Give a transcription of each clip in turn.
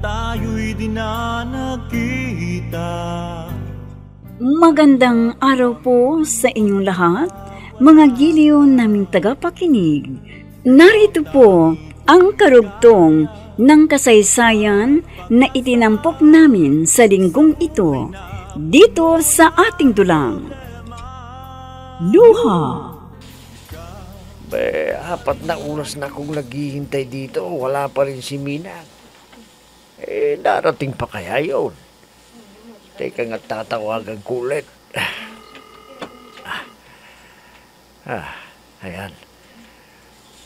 tayo'y di na nagkita. Magandang araw po sa inyong lahat, mga giliw naming tagapakinig. Narito po ang karugtong ng kasaysayan na itinampok namin sa linggong ito, dito sa ating dulang. Luha. Apat na oras na akong naghihintay dito, wala pa rin si Mina. Darating pa kaya yun? Teka nga, tatawagan ko ulit. Ayan.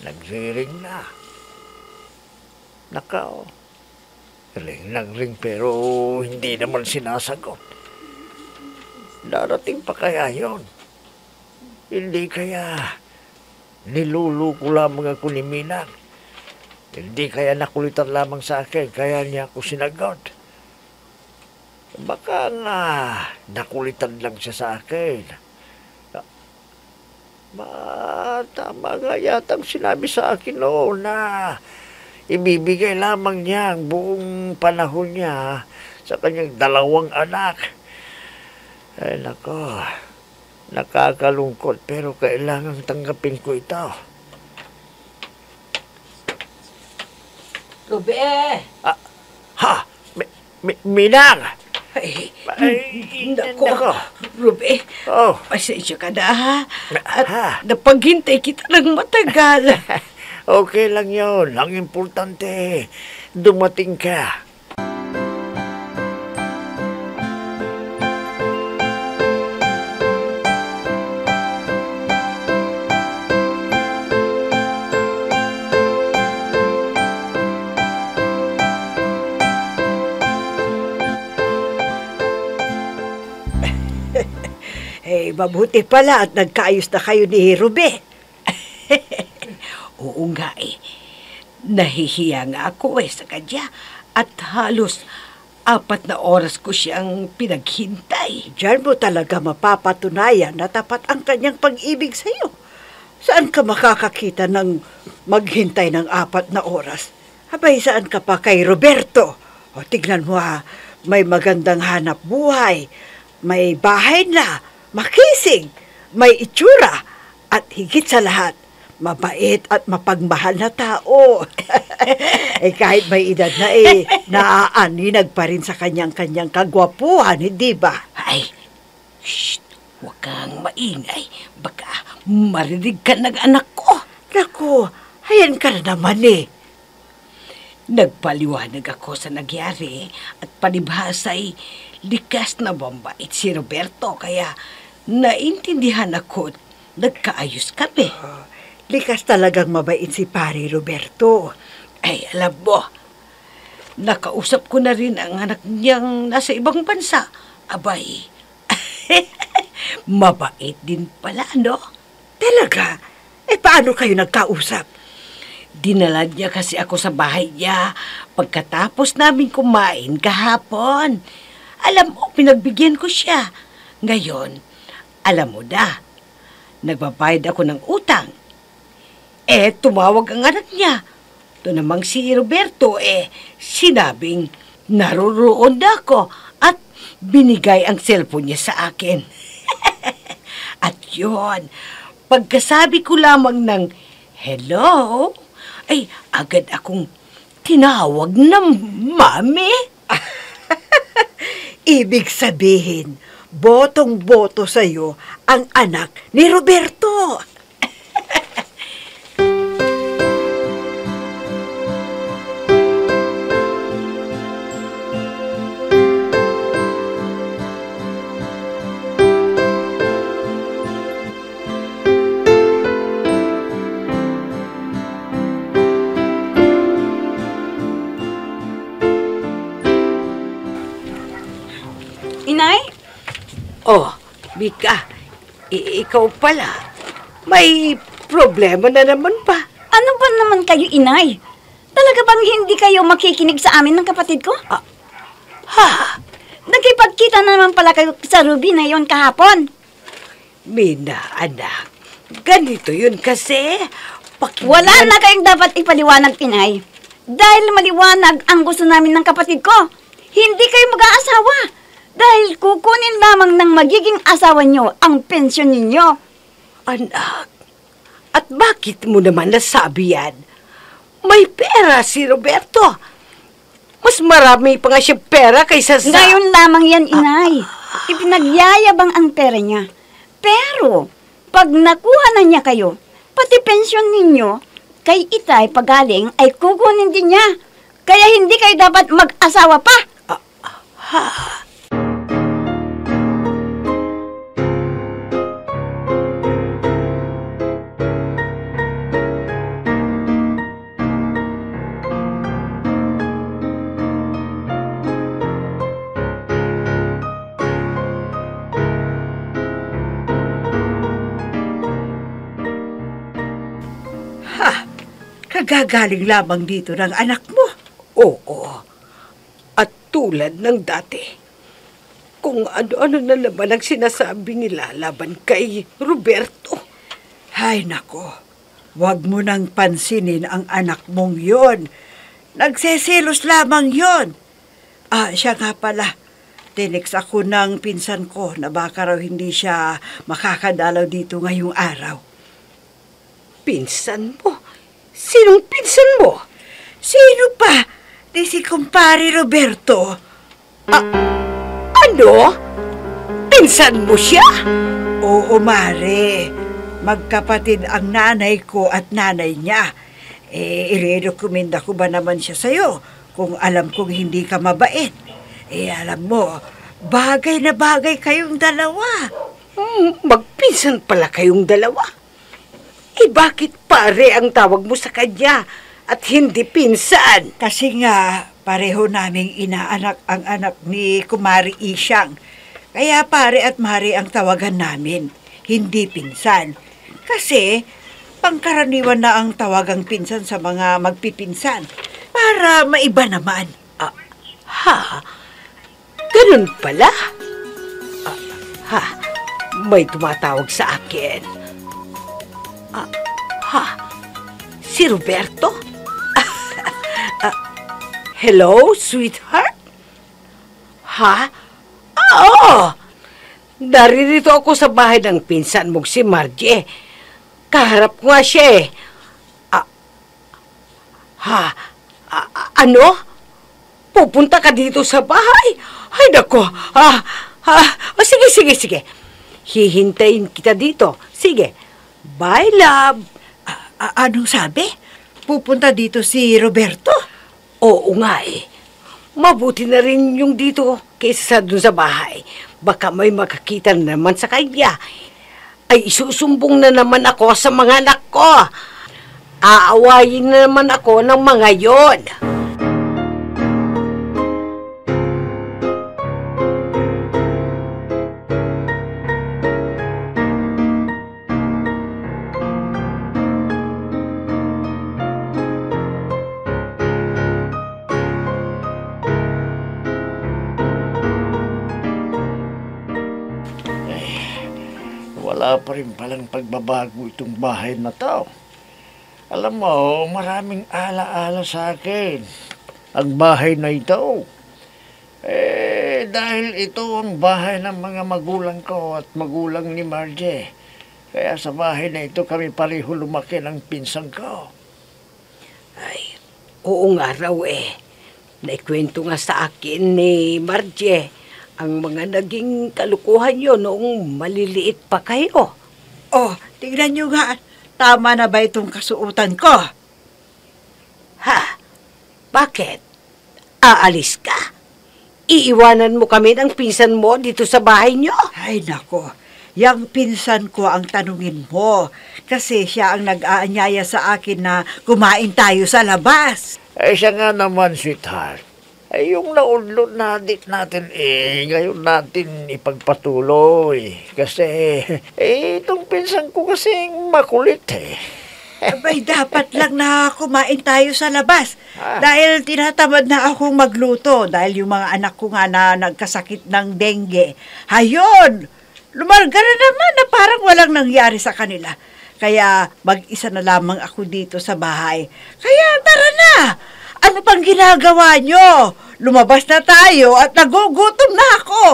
Nagsiring na. Nakaw. Ring ng ring pero hindi naman sinasagot. Darating pa kaya yun? Hindi kaya niluluko lamang ako ni Minang. Hindi kaya nakulitan lamang sa akin, kaya niya ako sinagot. Baka nga nakulitan lang siya sa akin. Tama nga yatang sinabi sa akin noon na ibibigay lamang niya ang buong panahon niya sa kanyang 2 anak. Ay nako, nakakalungkot pero kailangang tanggapin ko ito. Ruby! Minang! Ay, nako. Ruby, pasensya ka na ha. At napaghintay kita ng matagal. Okay lang yun. Ang importante, dumating ka. Mabuti pala at nagkaayos na kayo ni Ruby. Oo nga Nahihiya nga ako sa kanya at halos 4 na oras ko siyang pinaghintay. Diyan mo talaga mapapatunayan na tapat ang kanyang pag-ibig sa'yo. Saan ka makakakita ng maghintay ng 4 na oras? Abay, saan ka pa kay Roberto? O, tignan mo may magandang hanap buhay, may bahay na, makisig, may itsura, at higit sa lahat, mabait at mapagmahal na tao. Kahit may edad na naaaninag pa rin sa kanyang kagwapuhan, hindi ba? Ay, shh, huwag kang maingay. Baka marinig ka ng anak ko. Naku, ayan ka na naman Nagpaliwanag ako sa nagyari at palibhasa'y likas na mabait si Roberto, kaya naintindihan ako at nagkaayos kami. Likas talagang mabait si Pare Roberto. Ay, alam mo, nakausap ko na rin ang anak niyang nasa ibang bansa. Abay, mabait din pala, no? Talaga? Paano kayo nagkausap? Dinala niya kasi ako sa bahay niya pagkatapos namin kumain kahapon. Alam mo, pinagbigyan ko siya. Ngayon, alam mo na, nagbabayad ako ng utang. Tumawag ang anak niya. Ito namang si Roberto, sinabing naroroon na ako at binigay ang cellphone niya sa akin. At yun, pagkasabi ko lamang ng hello, ay agad akong tinawag ng mami. Ibig sabihin, botong-boto sa'yo ang anak ni Roberto. Inay? Oh, Mika, ikaw pala. May problema na naman ba? Ano ba naman kayo, Inay? Talaga bang hindi kayo makikinig sa amin ng kapatid ko? Nagkipagkita na naman pala kayo sa Ruby na yon kahapon. Mina, anak, ganito yun kasi. Wala na kayong dapat ipaliwanag, Inay. Dahil maliwanag ang gusto namin ng kapatid ko. Hindi kayo mag-aasawa. Dahil kukunin lamang ng magiging asawa nyo ang pensyon ninyo. Anak, at bakit mo naman nasabi yan? May pera si Roberto. Mas marami pa nga siya pera kaysa sa... Ngayon lamang yan, inay. Ipinagyayabang ang pera niya. Pero, pag nakuha na niya kayo, pati pensyon ninyo, kay itay pagaling ay kukunin din niya. Kaya hindi kayo dapat mag-asawa pa. Kagagaling lamang dito ng anak mo. Oo. At tulad ng dati, kung ano-ano na naman ang sinasabi nila laban kay Roberto. Hay nako, wag mo nang pansinin ang anak mong yon. Nagseselos lamang yon. Siya nga pala. Tinex ako ng pinsan ko na baka raw hindi siya makakadalaw dito ngayong araw. Pinsan mo? Sinong pinsan mo? Sino pa? Di si kumpare Roberto. Ano? Pinsan mo siya? Oo, Mare. Magkapatid ang nanay ko at nanay niya. Irerekomenda ko ba naman siya sa'yo kung alam kong hindi ka mabait? Alam mo, bagay na bagay kayong dalawa. Magpinsan pala kayong dalawa. Bakit pare ang tawag mo sa kanya at hindi pinsan? Kasi nga, pareho naming inaanak ang anak ni Kumari Isyang. Kaya pare at mari ang tawagan namin, hindi pinsan. Kasi, pangkaraniwan na ang tawagang pinsan sa mga magpipinsan. Para maiba naman. Ganun pala? May tumatawag sa akin. Si Roberto? Hello, sweetheart? Oo! Naririto ako sa bahay ng pinsan mong si Margie. Kaharap ko nga siya eh. Ano? Pupunta ka dito sa bahay? Ay, nako. Sige. Hihintayin kita dito. Sige. Bye, love. Anong sabi? Pupunta dito si Roberto? Oo nga eh. Mabuti na rin yung dito kaysa dun sa bahay. Baka may makakita na naman sa kanya. Ay isusumbong na naman ako sa mga anak ko. Aawayin na naman ako ng mga yon. Wala pa rin palang pagbabago itong bahay na to. Alam mo, maraming ala-ala sa akin ang bahay na ito. Dahil ito ang bahay ng mga magulang ko at magulang ni Margie. Kaya sa bahay na ito kami pareho lumaki ng pinsan ko. Ay, oo nga raw eh. Naikwento nga sa akin ni Margie ang mga naging kalukuhan nyo noong maliliit pa kayo. Tignan nyo nga. Tama na ba itong kasuotan ko? Bakit? Aalis ka? Iiwanan mo kami ng pinsan mo dito sa bahay nyo? Ay, nako. Yang pinsan ko ang tanungin mo. Kasi siya ang nag-aanyaya sa akin na kumain tayo sa labas. Siya nga naman, sweetheart. Yung naunlot natin ngayon natin ipagpatuloy. Kasi, itong pinsan ko kasing makulit Abay, dapat lang na kumain tayo sa labas. Dahil tinatamad na akong magluto. Dahil yung mga anak ko nga na nagkasakit ng dengue. Hayon! Lumarga na naman na parang walang nangyari sa kanila. Kaya mag-isa na lamang ako dito sa bahay. Kaya tara na! Ano pang ginagawa nyo? Lumabas na tayo at nagugutom na ako.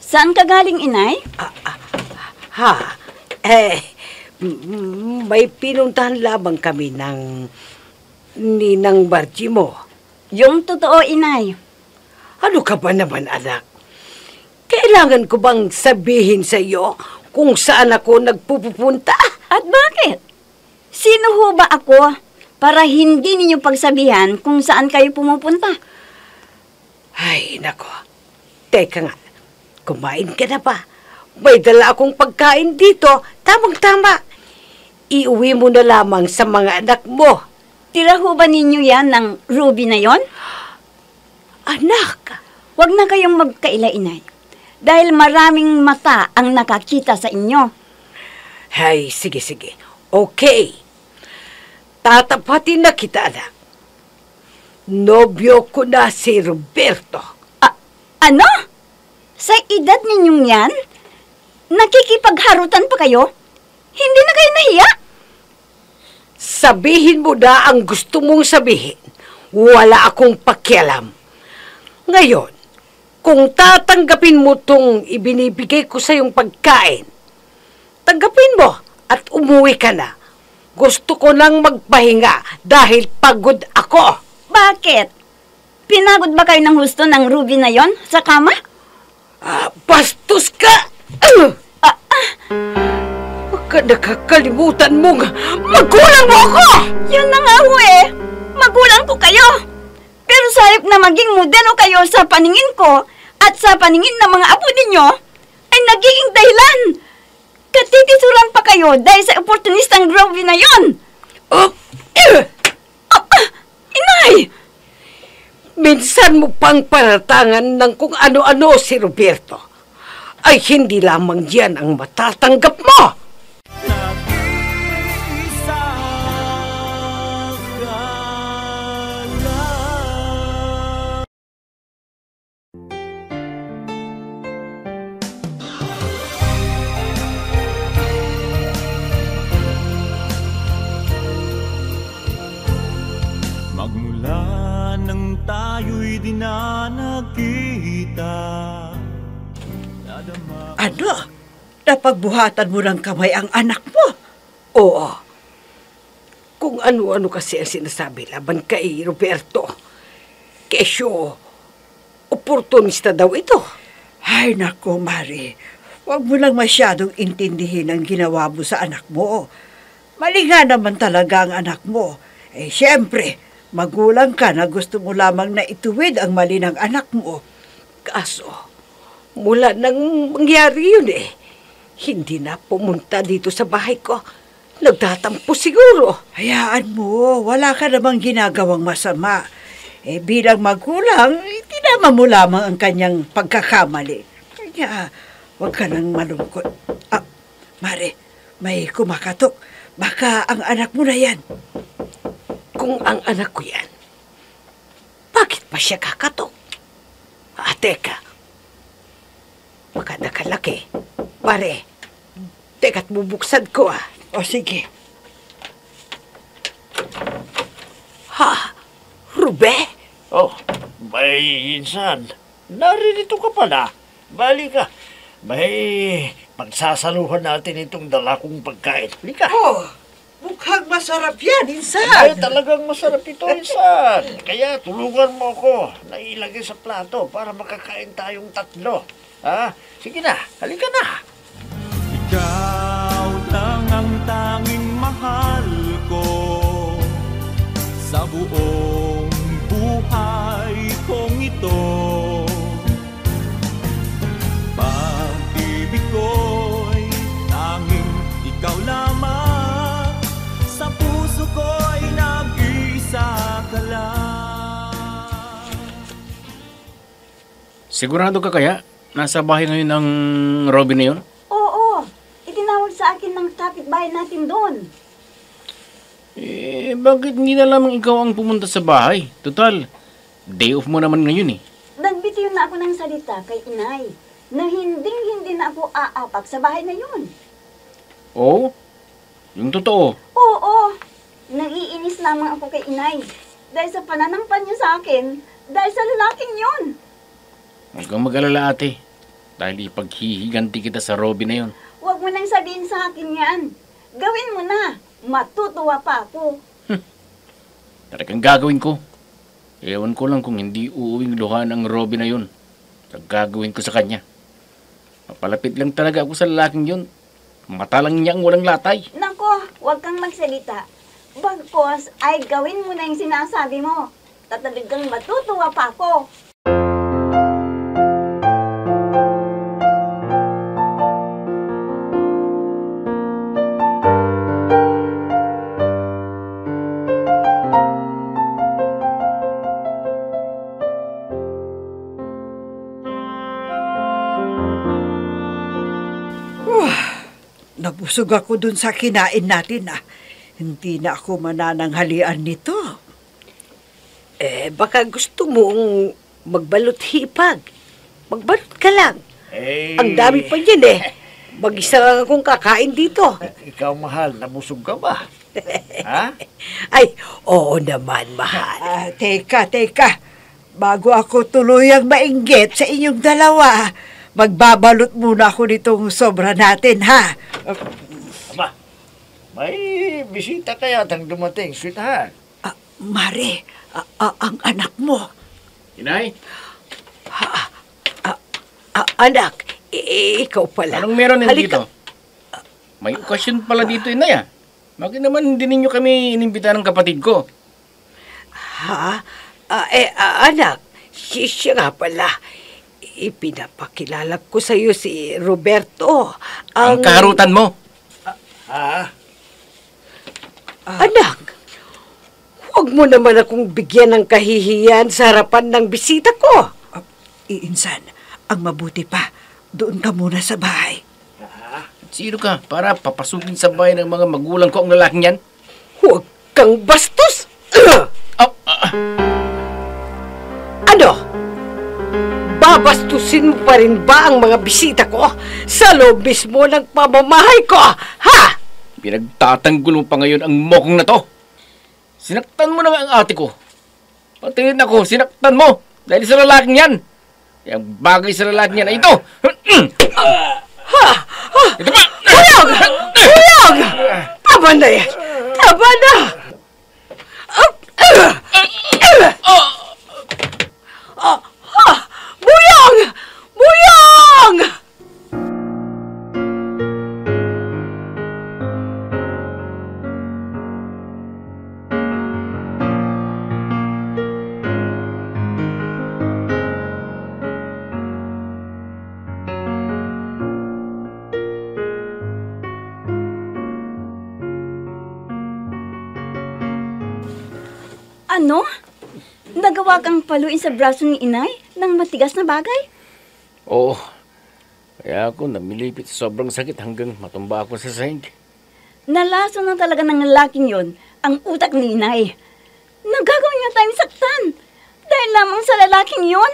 Saan ka galing, inay? Ha? May pinuntahan lamang kami ng Ninang Barji mo. Yung totoo, inay. Ano ka ba naman, anak? Kailangan ko bang sabihin sa iyo kung saan ako nagpupunta? At bakit? Sino ho ba ako para hindi ninyo pagsabihan kung saan kayo pumupunta? Ay, nako. Teka nga, kumain ka na ba? May dala akong pagkain dito. Tamang-tama. Iuwi mo na lamang sa mga anak mo. Tira ho ba ninyo yan ng Ruby na yon? Anak! Huwag na kayong magkaila, inay. Dahil maraming mata ang nakakita sa inyo. Ay, sige. Okay. Tatapatin na kita, anak. Nobyo ko na si Roberto. Ano? Sa edad ninyong yan? Nakikipagharutan pa kayo? Hindi na kayo nahiya? Sabihin mo na ang gusto mong sabihin. Wala akong pakialam. Ngayon, kung tatanggapin mo tong ibinibigay ko sa yung pagkain, tanggapin mo at umuwi ka na. Gusto ko nang magpahinga dahil pagod ako. Bakit? Pinagod ba kayo ng husto ng Ruby na yon sa kama? Bastos ka! Huwag ka nakakalimutan mong magulang mo ako! Yun na nga ho eh. Magulang ko kayo. Pero sa halip na maging modelo kayo sa paningin ko at sa paningin ng mga apo ninyo, ay nagiging dahilan. Katitisuran pa kayo dahil sa oportunistang Ruby na yon. Inay! Minsan mo pang paratangan ng kung ano-ano si Roberto. Ay hindi lamang diyan ang matatanggap mo. Nag-iisa ka lang. Magmula nang tayo'y di na nagkita, Ano? Napagbuhatan mo ng kamay ang anak mo? Oo. Kung ano-ano kasi ang sinasabi laban kay Roberto. Kesyo, oportunista daw ito. Ay, nako, Mari. Huwag mo lang masyadong intindihin ang ginawa mo sa anak mo. Mali nga naman talaga ang anak mo. Eh, siyempre, magulang ka na gusto mo lamang na ituwid ang mali ng anak mo. Kaso, mula nang mangyari yun hindi na pumunta dito sa bahay ko. Nagtatampo siguro. Hayaan mo, wala ka namang ginagawang masama. Eh, bilang magulang, tinama mo lamang ang kanyang pagkakamali. Kaya, huwag ka nang malungkot. Mare, may kumakatok. Baka ang anak mo na yan. Kung ang anak ko yan, bakit pa siya kakatok? Teka. Baka nakalaki. Pare, teka't bubuksan ko O sige. Rube? Oh, may insan. Naririto ka pala. Bali ka. May pagsasaluhan natin itong dala kong pagkain. Halika. Oh, mukhang masarap yan, insan. Ay, talagang masarap ito, insan. Kaya tulungan mo ako na ilagay sa plato para makakain tayong tatlo. Sige na, halika na. Ikaw lang ang tanging mahal ko sa buong buhay kong ito. Pag-ibig ko'y tanging ikaw lamang, sa puso ko'y nag-isa ka lang. Sigurado ka kaya? Nasa bahay ngayon ang Robin na yun? Oo, itinawag sa akin ng kapitbahay natin doon. Bakit hindi na lamang ikaw ang pumunta sa bahay? Total, day off mo naman ngayon eh. Nagbitiw na ako ng salita kay inay na hindi na ako aapak sa bahay na yun. Oo? Yung totoo? Oo, naiinis lamang ako kay inay dahil sa pananampan niya sa akin dahil sa lalaking yun. Huwag kang mag-alala ate. Dahil ipaghihiganti kita sa Robby na yun. Huwag mo nang sabihin sa akin yan. Gawin mo na. Matutuwa pa ako. Talagang gagawin ko. Ewan ko lang kung hindi uuwing luhaan ang Robby na yun. Sa gagawin ko sa kanya. Mapalapit lang talaga ako sa lalaking yun. Mata lang niya ang walang latay. Nako, huwag kang magsalita. Bagkos ay gawin mo na yung sinasabi mo. Tatalagang matutuwa pa ako. Nabusog ako dun sa kinain natin Hindi na ako manananghalian nito. Baka gusto mong magbalot hipag. Magbalot ka lang. Ang dami pa yan Mag-isa lang akong kakain dito. Ikaw, mahal, nabusog ka ba? Ha? Ay, oo naman, mahal. Teka. Bago ako tuluyang mainggit sa inyong dalawa, magbabalot muna ako nitong sobra natin, ha? Aba, may bisita kaya tang dumating, sweetheart. Mare, ang anak mo. Inay? Anak, ikaw pala. Anong meron Halika. dito? May okasyon pala dito, Inay Bakit naman hindi ninyo kami inimbita ng kapatid ko? Anak, siya nga pala. Ipinapakilala ko sa iyo si Roberto. Ang kaharutan mo. Anak, huwag mo naman akong bigyan ng kahihiyan sa harapan ng bisita ko. Iinsan, ang mabuti pa, doon ka muna sa bahay. Sino ka para papasukin sa bahay ng mga magulang ko ang lalaking yan? Huwag kang bastos! Ano? Babastusin mo pa rin ba ang mga bisita ko sa loob mismo ng pamamahay ko? Ha? Pinagtatanggol mo pa ngayon ang mokong na to. Sinaktan mo na nga ang ate ko. Pati rin ako, sinaktan mo dahil sa lalaking yan. Yung bagay sa lalaking yan ay ito. Ito pa! Huyog! Tama na yan! Tama na! Buyang! Buyang! Ano? Nagawa kang paluin sa braso ni inay ng matigas na bagay? Oo. Kaya ako namilipit sa sobrang sakit hanggang matumba ako sa sahig. Nalaso na talaga ng lalaking yon ang utak ni inay. Nagagawin niya tayong saktan dahil lamang sa lalaking yon.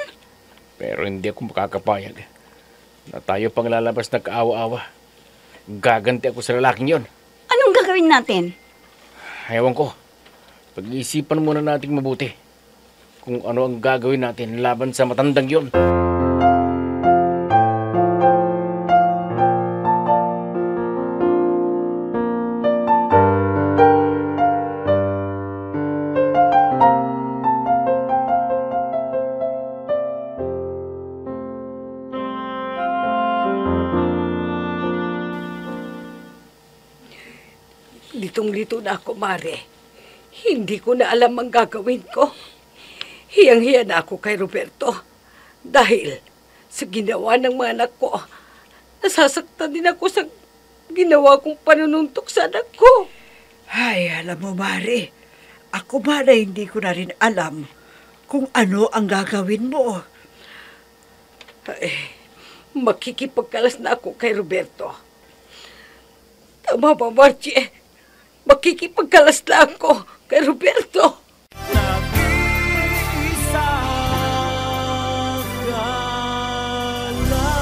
Pero hindi ako makakapayag na tayo pang lalabas na kaawa-awa. Gaganti ako sa lalaking yon. Anong gagawin natin? Ewan ko. Pag-iisipan muna nating mabuti kung ano ang gagawin natin laban sa matandang yon. Litong-lito na ako, Mare. Hindi ko na alam ang gagawin ko. Hiyang-hiya na ako kay Roberto. Dahil sa ginawa ng mga anak ko, nasasaktan din ako sa ginawa kong panununtok sa anak ko. Ay, alam mo, Mari, ako ba na hindi ko na rin alam kung ano ang gagawin mo. Ay, makikipagkalas na ako kay Roberto. Tama ba, Margie? Makikipagkalas lang ako kay Roberto. Nag-iisa ka lang.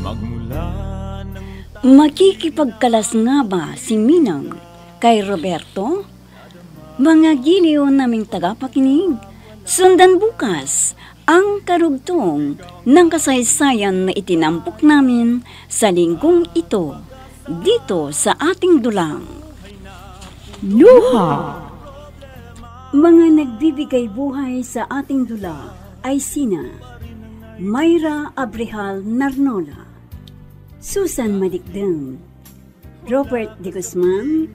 Magmula ng Makikipagkalas nga ba si Minang kay Roberto? Mga giliw naming tagapakinig, sundan bukas ang karugtong ng kasaysayan na itinampok namin sa linggong ito dito sa ating dulang. Luha! Mga nagbibigay buhay sa ating dula ay sina Mayra Abrehal Narnola, Susan Malikdem, Robert de Guzman,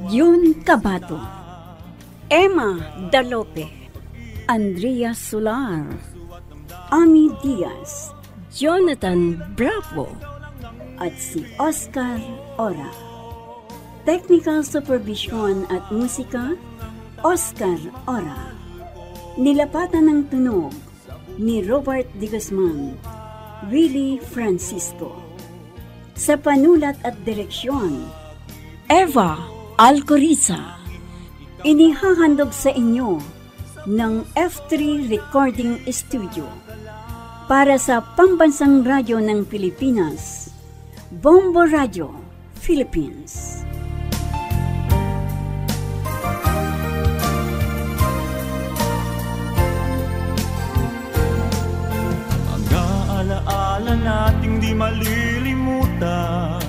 Yun Cabato, Emma Dalope, Andrea Solar, Ami Diaz, Jonathan Bravo, at si Oscar Ora. Technical Supervision at Musika, Oscar Ora. Nilapatan ng tunog ni Robert de Guzman, Willie Francisco. Sa panulat at direksyon, Eva Alcoriza. Inihahandog sa inyo ng F3 Recording Studio para sa Pambansang Radyo ng Pilipinas, Bombo Radio, Philippines. mga alaala nating di malilimutan,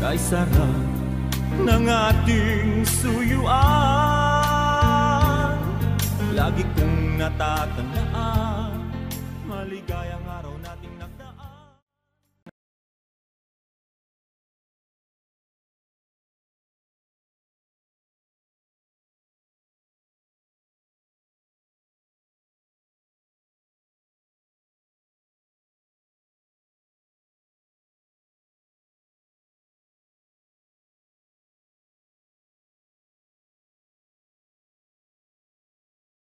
kay sarap ng ating suyuan, lagi kong natatandaan